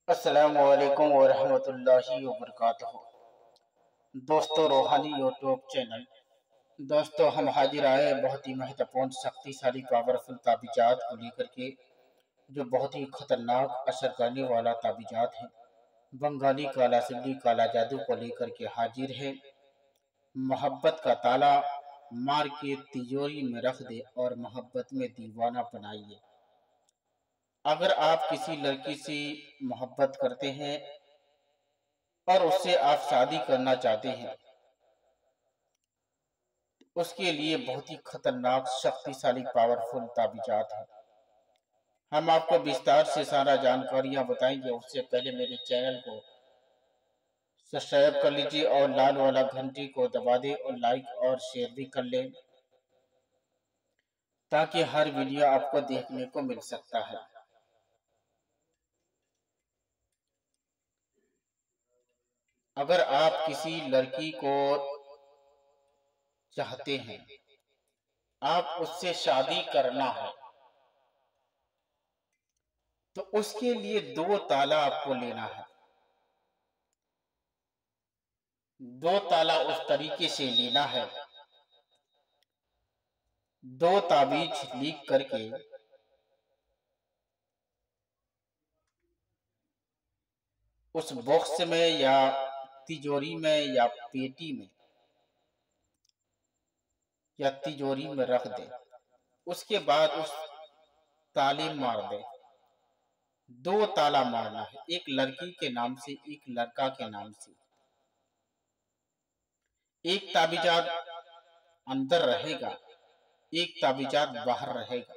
السلام علیکم ورحمۃ اللہ وبرکاتہ۔ دوستو روحانی یوٹیوب چینل دوستو ہم حاضر آئے بہت ہی مہتوپورن شکتیشالی پاورفل تعویذات کو لے کر کے، جو بہت ہی خطرناک اثر کرنے والا تعویذات ہیں۔ بنگالی کالا سلی کالا جادو کو لے کر کے حاضر ہے۔ محبت کا تالا مار کے تجوری میں رکھ دے اور محبت میں دیوانہ بنائیے۔ اگر آپ کسی لڑکی سے محبت کرتے ہیں اور اس سے آپ شادی کرنا چاہتے ہیں، اس کے لیے بہت ہی خطرناک شکتیشالی پاورفل تعویذات ہیں۔ ہم آپ کو وستار سے سارا جانکاریاں بتائیں گے۔ اس سے پہلے میرے چینل کو سبسکرائب کر لیجئے اور لال والا گھنٹی کو دبا دیں اور لائک اور شیئر بھی کر لیں، تاکہ ہر ویڈیو آپ کو دیکھنے کو مل سکتا ہے۔ اگر آپ کسی لڑکی کو چاہتے ہیں، آپ اس سے شادی کرنا ہے، تو اس کے لیے 2 تالا آپ کو لینا ہے۔ 2 تالا اس طریقے سے لینا ہے، 2 تعویذ لکھ کر کے اس باکس میں یا تجوری میں یا پیٹی میں یا تجوری میں رکھ دیں۔ اس کے بعد اس تالے مار دیں۔ 2 تالا مارنا ہے، ایک لڑکی کے نام سے، ایک لڑکا کے نام سے۔ ایک تعویذات اندر رہے گا، ایک تعویذات باہر رہے گا۔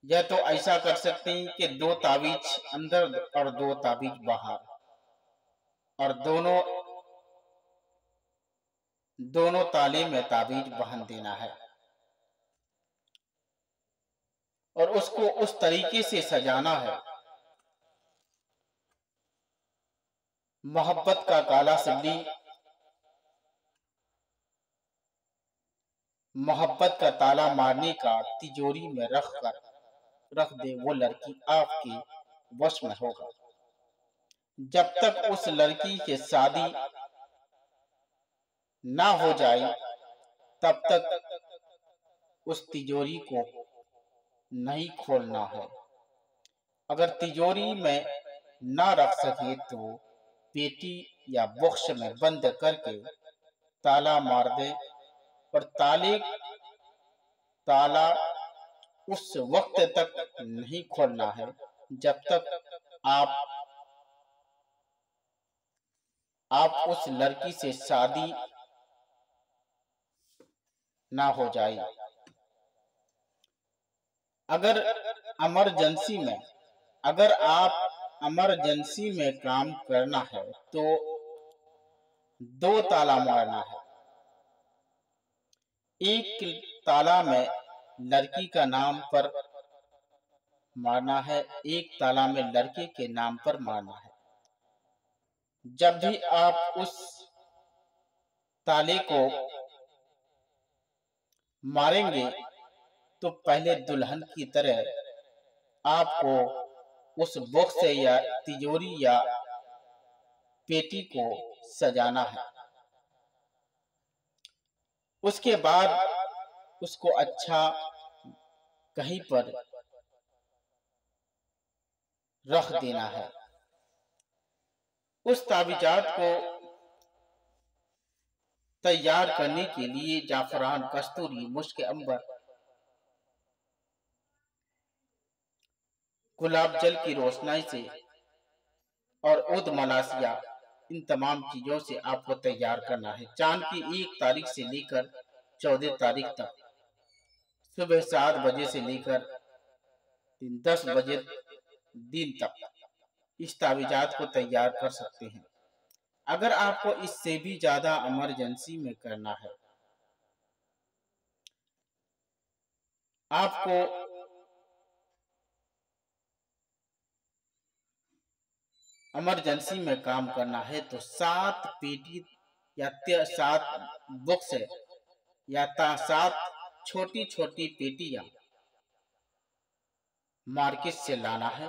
یا تو ایسا کر سکتے ہیں کہ 2 تعویذ اندر اور 2 تعویذ باہر، اور دونوں تالے میں تعویذ باندھ دینا ہے، اور اس کو اس طریقے سے سجانا ہے۔ محبت کا کالا سلی، محبت کا تالا مارنے کا تجوری میں رکھ دے، وہ لڑکی آپ کی وش میں ہوگا۔ جب تک اس لڑکی کے شادی نہ ہو جائے، تب تک اس تجوری کو نہیں کھولنا ہے۔ اگر تجوری میں نہ رکھ سکے تو پیٹی یا باکس میں بند کر کے تالا مار دے، اور تالا اس وقت تک نہیں کھولنا ہے جب تک آپ اس لڑکی سے شادی نہ ہو جائے۔ اگر آپ ایمرجنسی میں کام کرنا ہے تو 2 تالا مارنا ہے۔ ایک تالا میں لڑکی کا نام پر مارنا ہے، ایک تالا میں لڑکے کے نام پر مارنا ہے۔ جب بھی آپ اس تالے کو ماریں گے تو پہلے دلہن کی طرح آپ کو اس باکس یا تجوری یا پیٹی کو سجانا ہے۔ اس کے بعد اس کو اچھا کہیں پر رکھ دینا ہے۔ اس تعویذات کو تیار کرنے کے لیے زعفران، کستوری، مشک عنبر، گلاب جل کی روشنائی سے اور عود ملاسیہ، ان تمام چیزوں سے آپ کو تیار کرنا ہے۔ چاند کی 1 تاریخ سے لے کر 14 تاریخ تک، صبح 7 بجے سے لے کر 10 بجے دن تک اس تعویذات کو تیار کر سکتے ہیں۔ اگر آپ کو اس سے بھی زیادہ ایمرجنسی میں کرنا ہے، آپ کو ایمرجنسی میں کام کرنا ہے تو 7 پیٹی یا 7 باکس یا 7 چھوٹی چھوٹی پیٹیاں مارکیٹ سے لانا ہے۔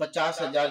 50,000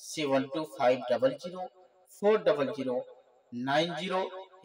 7250040090,